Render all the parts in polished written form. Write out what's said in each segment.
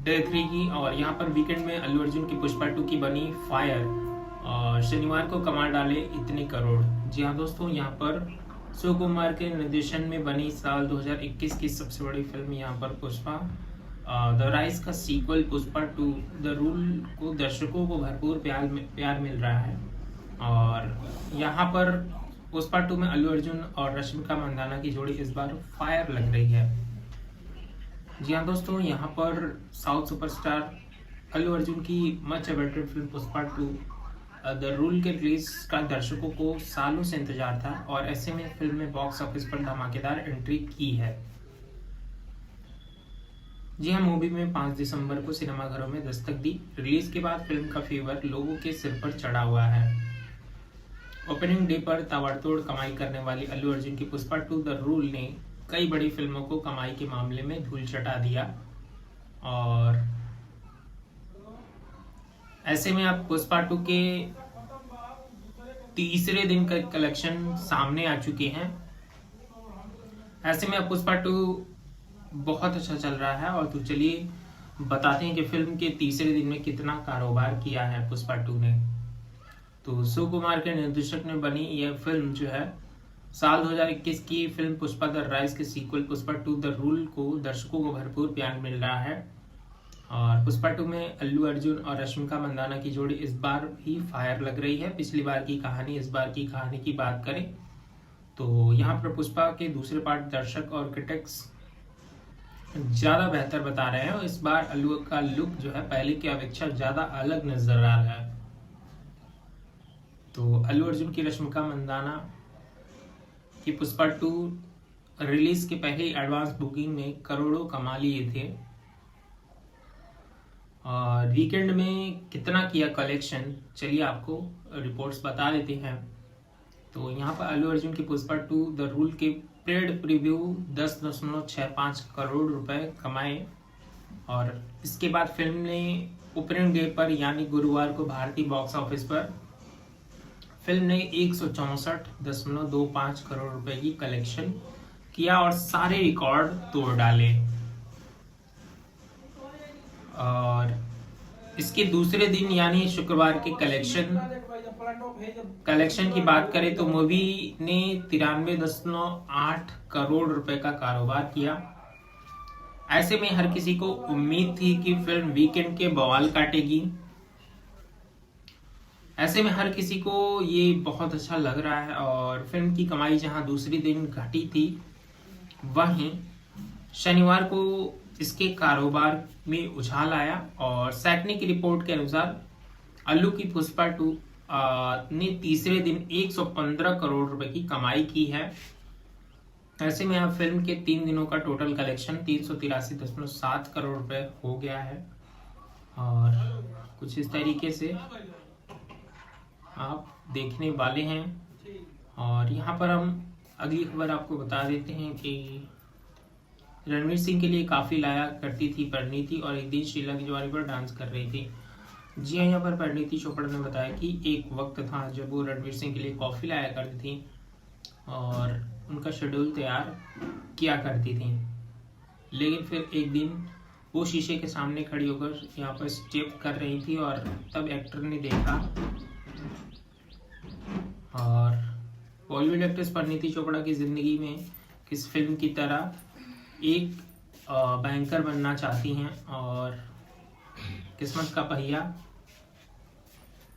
Day 3 की। और यहाँ पर वीकेंड में अल्लू अर्जुन की पुष्पा 2 की बनी फायर और शनिवार को कमाल डाले इतने करोड़। जी हाँ दोस्तों, यहाँ पर सुकुमार के निर्देशन में बनी साल 2021 की सबसे बड़ी फिल्म यहाँ पर पुष्पा द राइज का सीक्वल पुष्पा 2 द रूल को दर्शकों को भरपूर प्यार मिल रहा है। और यहाँ पर पुष्पा 2 में अल्लू अर्जुन और रश्मिका मंदाना की जोड़ी इस बार फायर लग रही है। जी हाँ दोस्तों, यहाँ पर साउथ सुपरस्टार अल्लू अर्जुन की much awaited film Pushpa 2 the rule के रिलीज का दर्शकों को सालों से इंतजार था और ऐसे में फिल्म ने बॉक्स ऑफिस पर धमाकेदार एंट्री की है। जी हाँ, मूवी में 5 दिसंबर को सिनेमाघरों में दस्तक दी। रिलीज के बाद फिल्म का फीवर लोगों के सिर पर चढ़ा हुआ है। ओपनिंग डे पर ताबड़तोड़ कमाई करने वाली अल्लू अर्जुन की पुष्पा 2 द रूल ने कई बड़ी फिल्मों को कमाई के मामले में धूल चटा दिया। और ऐसे में अब पुष्पा 2 के तीसरे दिन का कलेक्शन सामने आ चुके हैं। ऐसे में अब पुष्पा 2 बहुत अच्छा चल रहा है। और तो चलिए बताते हैं कि फिल्म के तीसरे दिन में कितना कारोबार किया है पुष्पा 2 ने। तो सुकुमार के निर्देशक ने बनी यह फिल्म जो है साल 2021 की फिल्म पुष्पा द राइज के सीक्वल पुष्पा 2 द रूल को दर्शकों को भरपूर प्यार मिल रहा है। और पुष्पा 2 में अल्लू अर्जुन और रश्मिका मंदाना की जोड़ी इस बार भी फायर लग रही है। पिछली बार की कहानी इस बार की कहानी की बात करें तो यहाँ पर पुष्पा के दूसरे पार्ट दर्शक और क्रिटिक्स ज्यादा बेहतर बता रहे हैं और इस बार अल्लू का लुक जो है पहले की अपेक्षा ज्यादा अलग नजर आ रहा है। तो अल्लू अर्जुन की रश्मिका मंदाना की पुष्पा 2 रिलीज के पहले एडवांस बुकिंग में करोड़ों कमा लिए थे। और वीकेंड में कितना किया कलेक्शन, चलिए आपको रिपोर्ट्स बता देते हैं। तो यहाँ पर अल्लू अर्जुन की पुष्पा 2 द रूल के पेड प्रीव्यू 10.65 करोड़ रुपए कमाए। और इसके बाद फिल्म ने ओपनिंग डे पर यानी गुरुवार को भारतीय बॉक्स ऑफिस पर फिल्म ने 164.25 करोड़ रुपए की कलेक्शन किया और सारे रिकॉर्ड तोड़ डाले। और इसके दूसरे दिन यानी शुक्रवार के कलेक्शन की बात करें तो मूवी ने 93.8 करोड़ रुपए का कारोबार किया। ऐसे में हर किसी को उम्मीद थी कि फिल्म वीकेंड के बवाल काटेगी। ऐसे में हर किसी को ये बहुत अच्छा लग रहा है। और फिल्म की कमाई जहां दूसरी दिन घटी थी, वहीं शनिवार को इसके कारोबार में उछाल आया। और सैकने की रिपोर्ट के अनुसार अल्लू की पुष्पा 2 ने तीसरे दिन 115 करोड़ रुपए की कमाई की है। ऐसे में अब फिल्म के 3 दिनों का टोटल कलेक्शन 383.7 करोड़ रुपए हो गया है। और कुछ इस तरीके से आप देखने वाले हैं। और यहाँ पर हम अगली खबर आपको बता देते हैं कि रणवीर सिंह के लिए काफी लाया करती थी परिणीति और एक दिन शीला की ज्वारी पर डांस कर रही थी। जी हाँ, यहाँ पर परिणीति चोपड़ा ने बताया कि एक वक्त था जब वो रणवीर सिंह के लिए कॉफी लाया करती थी और उनका शेड्यूल तैयार किया करती थी। लेकिन फिर एक दिन वो शीशे के सामने खड़ी होकर यहाँ पर स्टेप कर रही थी और तब एक्टर ने देखा। और बॉलीवुड एक्ट्रेस परिणीति चोपड़ा की जिंदगी में किस फिल्म की तरह एक बैंकर बनना चाहती हैं और किस्मत का पहिया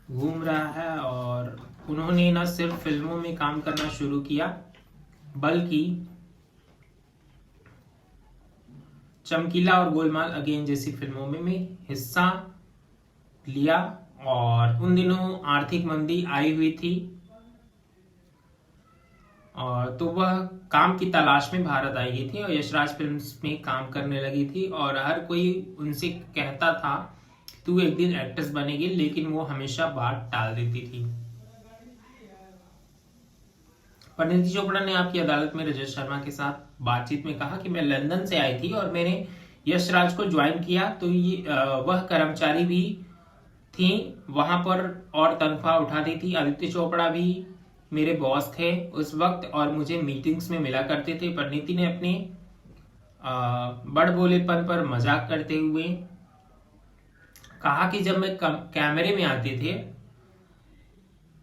घूम रहा है। और उन्होंने न सिर्फ फिल्मों में काम करना शुरू किया बल्कि चमकीला और गोलमाल अगेन जैसी फिल्मों में हिस्सा लिया। और उन दिनों आर्थिक मंदी आई हुई थी और तो वह काम की तलाश में भारत आई गई थी और यशराज फिल्म्स में काम करने लगी थी। और हर कोई उनसे कहता था तू एक दिन एक्ट्रेस बनेगी, लेकिन वो हमेशा बात टाल देती थी। परिणीति चोपड़ा ने आपकी अदालत में रजत शर्मा के साथ बातचीत में कहा कि मैं लंदन से आई थी और मैंने यशराज को ज्वाइन किया तो ये वह कर्मचारी भी थी वहां पर और तनख्वाह उठाती थी। आदित्य चोपड़ा भी मेरे बॉस थे उस वक्त और मुझे मीटिंग्स में मिला करते थे। परिणीति ने अपने बड़ बोलेपन पर मजाक करते हुए कहा कि जब मैं कैमरे में आते थे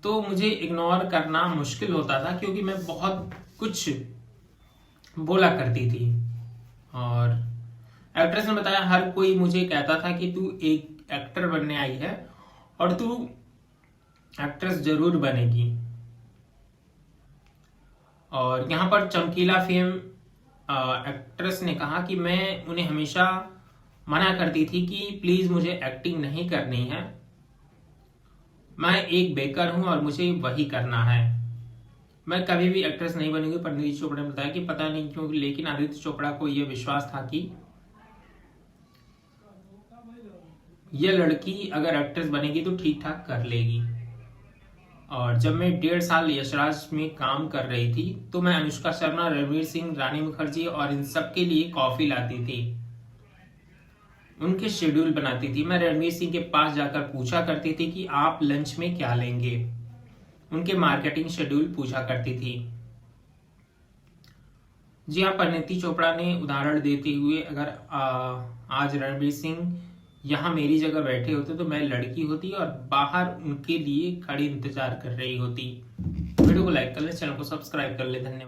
तो मुझे इग्नोर करना मुश्किल होता था, क्योंकि मैं बहुत कुछ बोला करती थी। और एक्ट्रेस ने बताया हर कोई मुझे कहता था कि तू एक एक्टर बनने आई है और तू एक्ट्रेस जरूर बनेगी। और यहाँ पर चमकीला फेम एक्ट्रेस ने कहा कि मैं उन्हें हमेशा मना करती थी कि प्लीज मुझे एक्टिंग नहीं करनी है, मैं एक बेकर हूं और मुझे वही करना है, मैं कभी भी एक्ट्रेस नहीं बनूंगी। पर नीरज चोपड़ा ने बताया कि पता नहीं क्यों, लेकिन आदित्य चोपड़ा को यह विश्वास था कि यह लड़की अगर एक्ट्रेस बनेगी तो ठीक ठाक कर लेगी। और जब मैं 1.5 साल यशराज में काम कर रही थी तो मैं अनुष्का शर्मा, रणवीर सिंह, रानी मुखर्जी और इन सब के लिए कॉफी लाती थी, उनके शेड्यूल बनाती थी। मैं रणवीर सिंह के पास जाकर पूछा करती थी कि आप लंच में क्या लेंगे, उनके मार्केटिंग शेड्यूल पूछा करती थी। जी हाँ, परिणीति चोपड़ा ने उदाहरण देते हुए, अगर आज रणवीर सिंह यहाँ मेरी जगह बैठे होते तो मैं लड़की होती और बाहर उनके लिए खड़ी इंतजार कर रही होती। वीडियो को लाइक कर ले, चैनल को सब्सक्राइब कर ले। धन्यवाद।